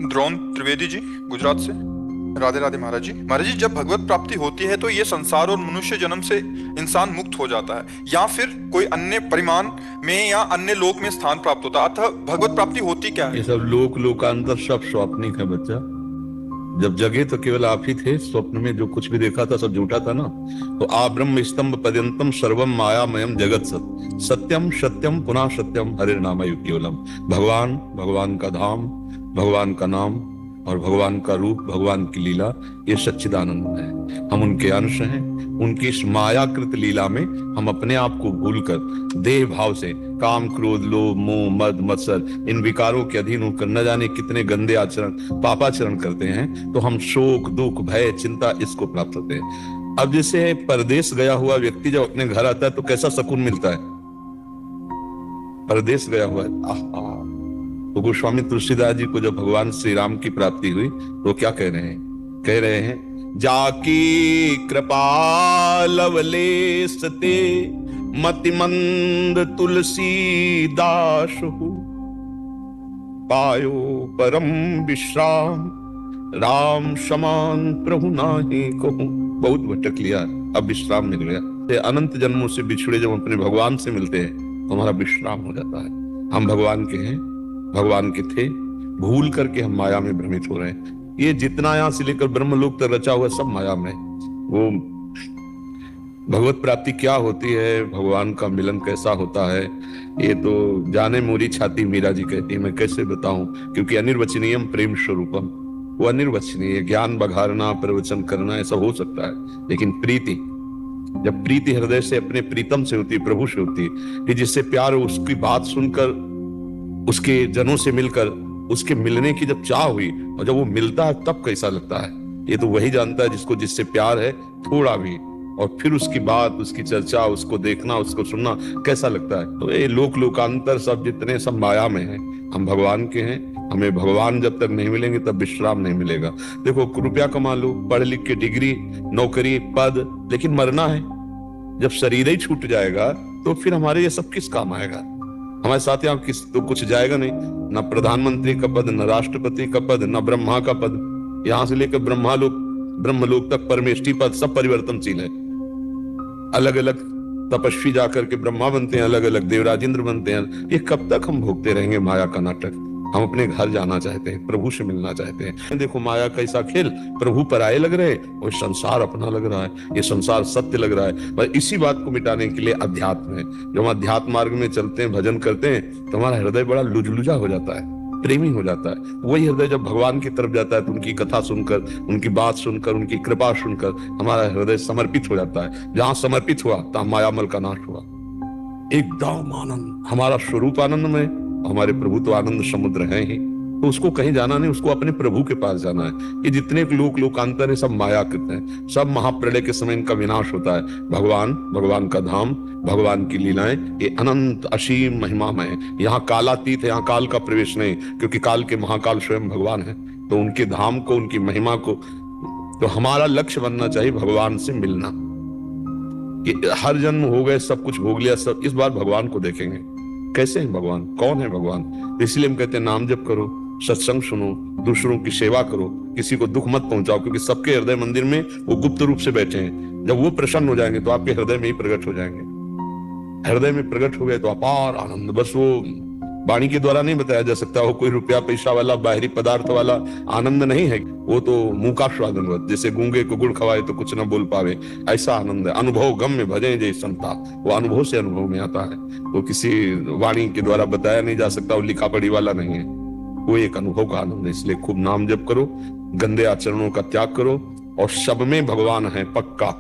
द्रोण त्रिवेदी जी, गुजरात से। राधे राधे महाराज जी। महाराज जी, जब भगवत प्राप्ति होती है तो ये संसार और मनुष्य जन्म से इंसान मुक्त हो जाता है या फिर कोई अन्य परिमाण में या अन्य लोक में स्थान प्राप्त होता है, अतः भगवत प्राप्ति होती क्या ये है? सब लोक लोकांतर सब स्वप्निक है बच्चा। जब जगे तो केवल आप ही थे। स्वप्न में जो कुछ भी देखा था सब झूठा था ना। तो आ ब्रह्म स्तंभ पर्यंतम सर्वम मायामयम जगत सत सत्यम सत्यम पुनः सत्यम हरे नाम केवलम। भगवान, भगवान का धाम, भगवान का नाम और भगवान का रूप, भगवान की लीला, ये सच्चिदानंद है। हम उनके अंश हैं। उनकी इस मायाकृत लीला में हम अपने आप को भूलकर देह भाव से काम, क्रोध, लोभ, मोह, मद, मत्सर, इन विकारों के अधीन होकर न जाने कितने गंदे आचरण, पापाचरण करते हैं। तो हम शोक, दुख, भय, चिंता इसको प्राप्त होते हैं। अब जैसे परदेश गया हुआ व्यक्ति जब अपने घर आता है तो कैसा सुकून मिलता है। परदेश गया हुआ है। तो गोस्वामी तुलसीदास जी को जब भगवान श्री राम की प्राप्ति हुई तो क्या कह रहे हैं? कह रहे हैं, जाकी कृपा लवलेश ते मतिमंद तुलसीदास हो, पायो परम विश्राम राम समान प्रभु नाही कहूं। बहुत भटक लिया, अब विश्राम मिल गया। अनंत जन्मों से बिछड़े जब अपने भगवान से मिलते हैं तो हमारा विश्राम हो जाता है। हम भगवान के हैं, भगवान के थे, भूल करके हम माया में भ्रमित हो रहे हैं। ये जितना यहां से लेकर ब्रह्मलोक तक रचा हुआ सब माया में। वो भगवत प्राप्ति क्या होती है, भगवान का मिलन कैसा होता है, ये तो जाने मोरी छाती मीरा जी कहती है। मैं कैसे बताऊं, क्योंकि अनिर्वचनीयम प्रेम स्वरूपम, वो अनिर्वचनीय। ज्ञान बघारना, प्रवचन करना ऐसा हो सकता है, लेकिन प्रीति, जब प्रीति हृदय से अपने प्रीतम से होती है, प्रभु से होती है, कि जिससे प्यार, उसकी बात सुनकर, उसके जनों से मिलकर, उसके मिलने की जब चाह हुई और जब वो मिलता है तब कैसा लगता है, ये तो वही जानता है जिसको जिससे प्यार है थोड़ा भी। और फिर उसकी बात, उसकी चर्चा, उसको देखना, उसको सुनना कैसा लगता है। तो ये लोक लोकांतर सब जितने सब माया में है। हम भगवान के हैं। हमें भगवान जब तक नहीं मिलेंगे तब विश्राम नहीं मिलेगा। देखो, रुपया कमा लो, पढ़ लिख के डिग्री, नौकरी, पद, लेकिन मरना है। जब शरीर ही छूट जाएगा तो फिर हमारे ये सब किस काम आएगा? हमारे साथ यहाँ किस तो कुछ जाएगा नहीं। न प्रधानमंत्री का पद, न राष्ट्रपति का पद, न ब्रह्मा का पद। यहां से लेकर ब्रह्मलोक तक परमेष्ठी पद सब परिवर्तनशील है। अलग अलग तपस्वी जाकर के ब्रह्मा बनते हैं, अलग अलग देवराजेंद्र बनते हैं। ये कब तक हम भोगते रहेंगे माया का नाटक? हम अपने घर जाना चाहते हैं, प्रभु से मिलना चाहते हैं। देखो माया कैसा खेल, प्रभु पराये लग रहे और संसार अपना लग रहा है। ये संसार सत्य लग रहा है। पर इसी बात को मिटाने के लिए अध्यात्म है। जब हम अध्यात्म मार्ग में चलते हैं, भजन करते हैं, तो हमारा हृदय बड़ा लुजलुजा हो जाता है, प्रेमी हो जाता है। वही हृदय जब भगवान की तरफ जाता है तो उनकी कथा सुनकर, उनकी बात सुनकर, उनकी कृपा सुनकर हमारा हृदय समर्पित हो जाता है। जहां समर्पित हुआ तहां मायामल का नाश हुआ। एकदम आनंद, हमारा स्वरूप आनंद में, हमारे प्रभु तो आनंद समुद्र है ही। तो उसको कहीं जाना नहीं, उसको अपने प्रभु के पास जाना है। ये जितने लोक लोकांतर है सब मायाकृत हैं। सब महाप्रलय के समय इनका विनाश होता है। भगवान, भगवान का धाम, भगवान की लीलाएं, ये अनंत असीम महिमामय है। यहाँ कालातीत है, यहाँ काल का प्रवेश नहीं, क्योंकि काल के महाकाल स्वयं भगवान है। तो उनके धाम को, उनकी महिमा को, तो हमारा लक्ष्य बनना चाहिए भगवान से मिलना। कि हर जन्म हो गए, सब कुछ भोग लिया, सब इस बार भगवान को देखेंगे। कैसे है भगवान, कौन है भगवान? इसलिए हम कहते हैं नाम जप करो, सत्संग सुनो, दूसरों की सेवा करो, किसी को दुख मत पहुंचाओ, क्योंकि सबके हृदय मंदिर में वो गुप्त रूप से बैठे हैं। जब वो प्रसन्न हो जाएंगे तो आपके हृदय में ही प्रकट हो जाएंगे। हृदय में प्रकट हो गए तो अपार आनंद। बस वो वाणी के द्वारा नहीं बताया जा सकता। वो कोई रुपया पैसा वाला, बाहरी पदार्थ वाला आनंद नहीं है। वो तो मुंह का स्वादन, जैसे गूंगे को गुड़ खवाए तो कुछ न बोल पावे, ऐसा आनंद है। अनुभव गम में भजे जय संता, वो अनुभव से अनुभव में आता है। वो किसी वाणी के द्वारा बताया नहीं जा सकता, वो लिखा पढ़ी वाला नहीं है। वो एक अनुभव का आनंद है। इसलिए खूब नाम जप करो, गंदे आचरणों का त्याग करो, और सब में भगवान है पक्का।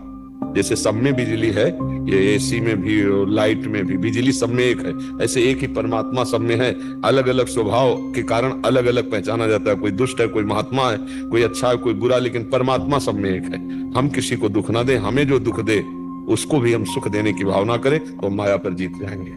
जैसे सब में बिजली है, ये एसी में भी, लाइट में भी, बिजली सब में एक है, ऐसे एक ही परमात्मा सब में है। अलग अलग स्वभाव के कारण अलग अलग पहचाना जाता है। कोई दुष्ट है, कोई महात्मा है, कोई अच्छा है, कोई बुरा, लेकिन परमात्मा सब में एक है। हम किसी को दुख ना दें, हमें जो दुख दे उसको भी हम सुख देने की भावना करें तो माया पर जीत जाएंगे।